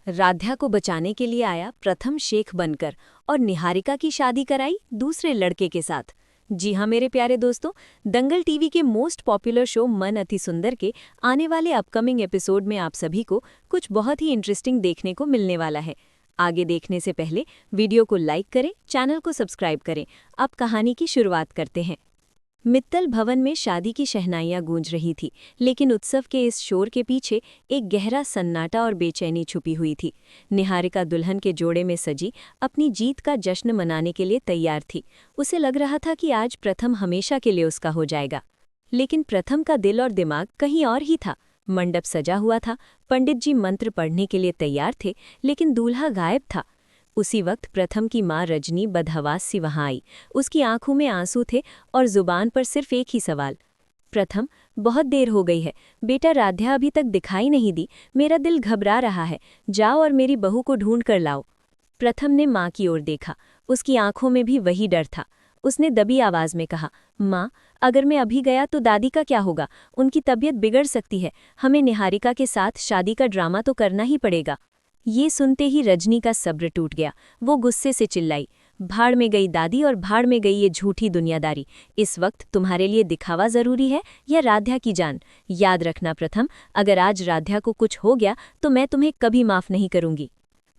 राध्या को बचाने के लिए आया प्रथम शेख बनकर और निहारिका की शादी कराई दूसरे लड़के के साथ। जी हाँ मेरे प्यारे दोस्तों, दंगल टीवी के मोस्ट पॉपुलर शो मन अति सुंदर के आने वाले अपकमिंग एपिसोड में आप सभी को कुछ बहुत ही इंटरेस्टिंग देखने को मिलने वाला है। आगे देखने से पहले वीडियो को लाइक करें, चैनल को सब्सक्राइब करें। अब कहानी की शुरुआत करते हैं। मित्तल भवन में शादी की शहनाइयां गूंज रही थी, लेकिन उत्सव के इस शोर के पीछे एक गहरा सन्नाटा और बेचैनी छुपी हुई थी। निहारिका दुल्हन के जोड़े में सजी अपनी जीत का जश्न मनाने के लिए तैयार थी। उसे लग रहा था कि आज प्रथम हमेशा के लिए उसका हो जाएगा। लेकिन प्रथम का दिल और दिमाग कहीं और ही था। मंडप सजा हुआ था, पंडित जी मंत्र पढ़ने के लिए तैयार थे, लेकिन दूल्हा गायब था। उसी वक्त प्रथम की माँ रजनी बदहवास सी वहां आई। उसकी आंखों में आंसू थे और जुबान पर सिर्फ एक ही सवाल, प्रथम बहुत देर हो गई है, बेटा राध्या अभी तक दिखाई नहीं दी, मेरा दिल घबरा रहा है, जाओ और मेरी बहू को ढूंढ कर लाओ। प्रथम ने माँ की ओर देखा, उसकी आंखों में भी वही डर था। उसने दबी आवाज में कहा, माँ, अगर मैं अभी गया तो दादी का क्या होगा? उनकी तबीयत बिगड़ सकती है, हमें निहारिका के साथ शादी का ड्रामा तो करना ही पड़ेगा। ये सुनते ही रजनी का सब्र टूट गया। वो गुस्से से चिल्लाई, भाड़ में गई दादी और भाड़ में गई ये झूठी दुनियादारी। इस वक्त तुम्हारे लिए दिखावा जरूरी है या राध्या की जान? याद रखना प्रथम, अगर आज राध्या को कुछ हो गया तो मैं तुम्हें कभी माफ नहीं करूंगी।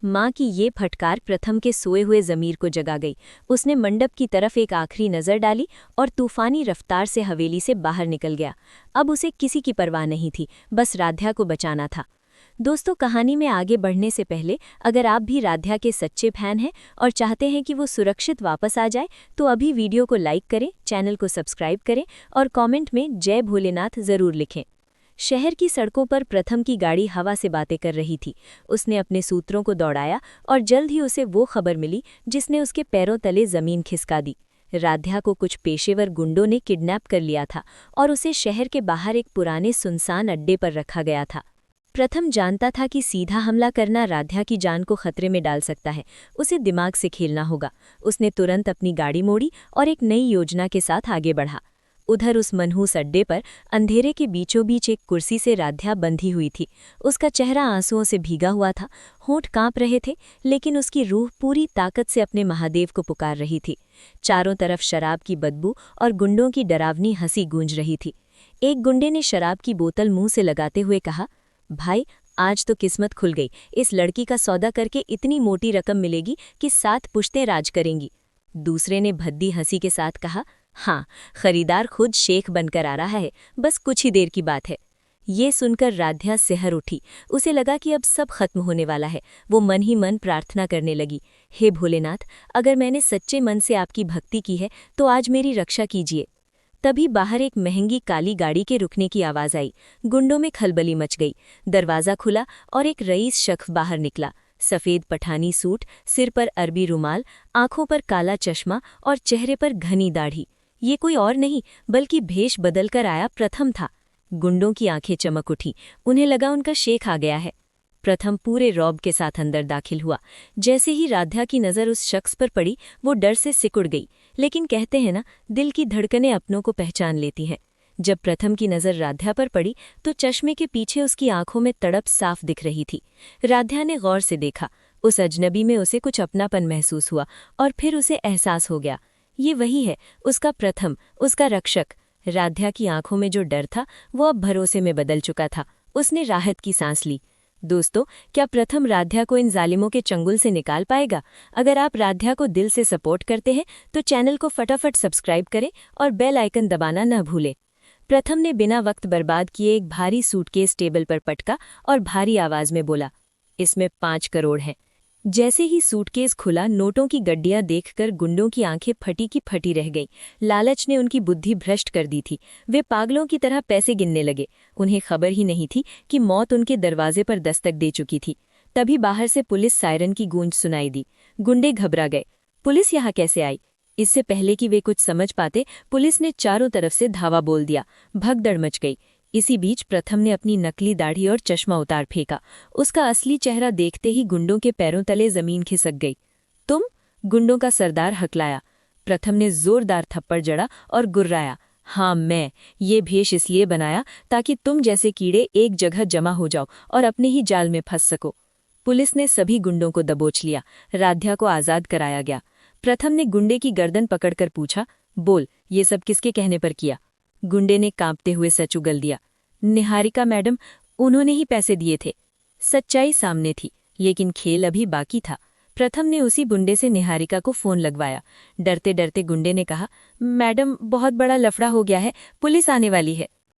माँ की ये फटकार प्रथम के सोए हुए जमीर को जगा गई। उसने मंडप की तरफ एक आखिरी नजर डाली और तूफानी रफ्तार से हवेली से बाहर निकल गया। अब उसे किसी की परवाह नहीं थी, बस राध्या को बचाना था। दोस्तों, कहानी में आगे बढ़ने से पहले अगर आप भी राध्या के सच्चे फैन हैं और चाहते हैं कि वो सुरक्षित वापस आ जाए, तो अभी वीडियो को लाइक करें, चैनल को सब्सक्राइब करें और कमेंट में जय भोलेनाथ जरूर लिखें। शहर की सड़कों पर प्रथम की गाड़ी हवा से बातें कर रही थी। उसने अपने सूत्रों को दौड़ाया और जल्द ही उसे वो खबर मिली जिसने उसके पैरों तले जमीन खिसका दी। राध्या को कुछ पेशेवर गुंडों ने किडनैप कर लिया था और उसे शहर के बाहर एक पुराने सुनसान अड्डे पर रखा गया था। प्रथम जानता था कि सीधा हमला करना राध्या की जान को खतरे में डाल सकता है। उसे दिमाग से खेलना होगा। उसने तुरंत अपनी गाड़ी मोड़ी और एक नई योजना के साथ आगे बढ़ा। उधर उस मनहूस अड्डे पर अंधेरे के बीचों बीच एक कुर्सी से राध्या बंधी हुई थी। उसका चेहरा आंसुओं से भीगा हुआ था, होंठ कांप रहे थे, लेकिन उसकी रूह पूरी ताकत से अपने महादेव को पुकार रही थी। चारों तरफ शराब की बदबू और गुंडों की डरावनी हंसी गूंज रही थी। एक गुंडे ने शराब की बोतल मुंह से लगाते हुए कहा, भाई, आज तो किस्मत खुल गई। इस लड़की का सौदा करके इतनी मोटी रकम मिलेगी कि 7 पुश्तें राज करेंगी। दूसरे ने भद्दी हंसी के साथ कहा, हाँ, खरीदार खुद शेख बनकर आ रहा है, बस कुछ ही देर की बात है। ये सुनकर राध्या सिहर उठी। उसे लगा कि अब सब खत्म होने वाला है। वो मन ही मन प्रार्थना करने लगी, हे भोलेनाथ, अगर मैंने सच्चे मन से आपकी भक्ति की है तो आज मेरी रक्षा कीजिए। तभी बाहर एक महंगी काली गाड़ी के रुकने की आवाज आई। गुंडों में खलबली मच गई। दरवाजा खुला और एक रईस शख्स बाहर निकला। सफेद पठानी सूट, सिर पर अरबी रुमाल, आंखों पर काला चश्मा और चेहरे पर घनी दाढ़ी। ये कोई और नहीं बल्कि भेष बदलकर आया प्रथम था। गुंडों की आंखें चमक उठी। उन्हें लगा उनका शेख आ गया है। प्रथम पूरे रौब के साथ अंदर दाखिल हुआ। जैसे ही राध्या की नज़र उस शख्स पर पड़ी, वो डर से सिकुड़ गई। लेकिन कहते हैं ना, दिल की धड़कनें अपनों को पहचान लेती हैं। जब प्रथम की नज़र राध्या पर पड़ी तो चश्मे के पीछे उसकी आंखों में तड़प साफ दिख रही थी। राध्या ने गौर से देखा। उस अजनबी में उसे कुछ अपनापन महसूस हुआ और फिर उसे एहसास हो गया, ये वही है, उसका प्रथम, उसका रक्षक। राध्या की आंखों में जो डर था वो अब भरोसे में बदल चुका था। उसने राहत की सांस ली। दोस्तों, क्या प्रथम राध्या को इन जालिमों के चंगुल से निकाल पाएगा? अगर आप राध्या को दिल से सपोर्ट करते हैं तो चैनल को फटाफट सब्सक्राइब करें और बेल आइकन दबाना न भूलें। प्रथम ने बिना वक्त बर्बाद किए एक भारी सूटकेस टेबल पर पटका और भारी आवाज में बोला, इसमें 5 करोड़ हैं। जैसे ही सूटकेस खुला, नोटों की गड्डियां देखकर गुंडों की आंखें फटी की फटी रह गईं। लालच ने उनकी बुद्धि भ्रष्ट कर दी थी। वे पागलों की तरह पैसे गिनने लगे। उन्हें खबर ही नहीं थी कि मौत उनके दरवाजे पर दस्तक दे चुकी थी। तभी बाहर से पुलिस सायरन की गूंज सुनाई दी। गुंडे घबरा गए। पुलिस यहाँ कैसे आई? इससे पहले कि वे कुछ समझ पाते, पुलिस ने चारों तरफ से धावा बोल दिया। भगदड़ मच गई। इसी बीच प्रथम ने अपनी नकली दाढ़ी और चश्मा उतार फेंका। उसका असली चेहरा देखते ही गुंडों के पैरों तले जमीन खिसक गई। तुम? गुंडों का सरदार हकलाया। प्रथम ने जोरदार थप्पड़ जड़ा और गुर्राया, हाँ मैं। ये भेष इसलिए बनाया ताकि तुम जैसे कीड़े एक जगह जमा हो जाओ और अपने ही जाल में फंस सको। पुलिस ने सभी गुंडों को दबोच लिया। राध्या को आजाद कराया गया। प्रथम ने गुंडे की गर्दन पकड़कर पूछा, बोल, ये सब किसके कहने पर किया? गुंडे ने कांपते हुए सच उगल दिया, निहारिका मैडम, उन्होंने ही पैसे दिए थे। सच्चाई सामने थी, लेकिन खेल अभी बाकी था। प्रथम ने उसी गुंडे से निहारिका को फोन लगवाया। डरते डरते गुंडे ने कहा, मैडम, बहुत बड़ा लफड़ा हो गया है, पुलिस आने वाली है।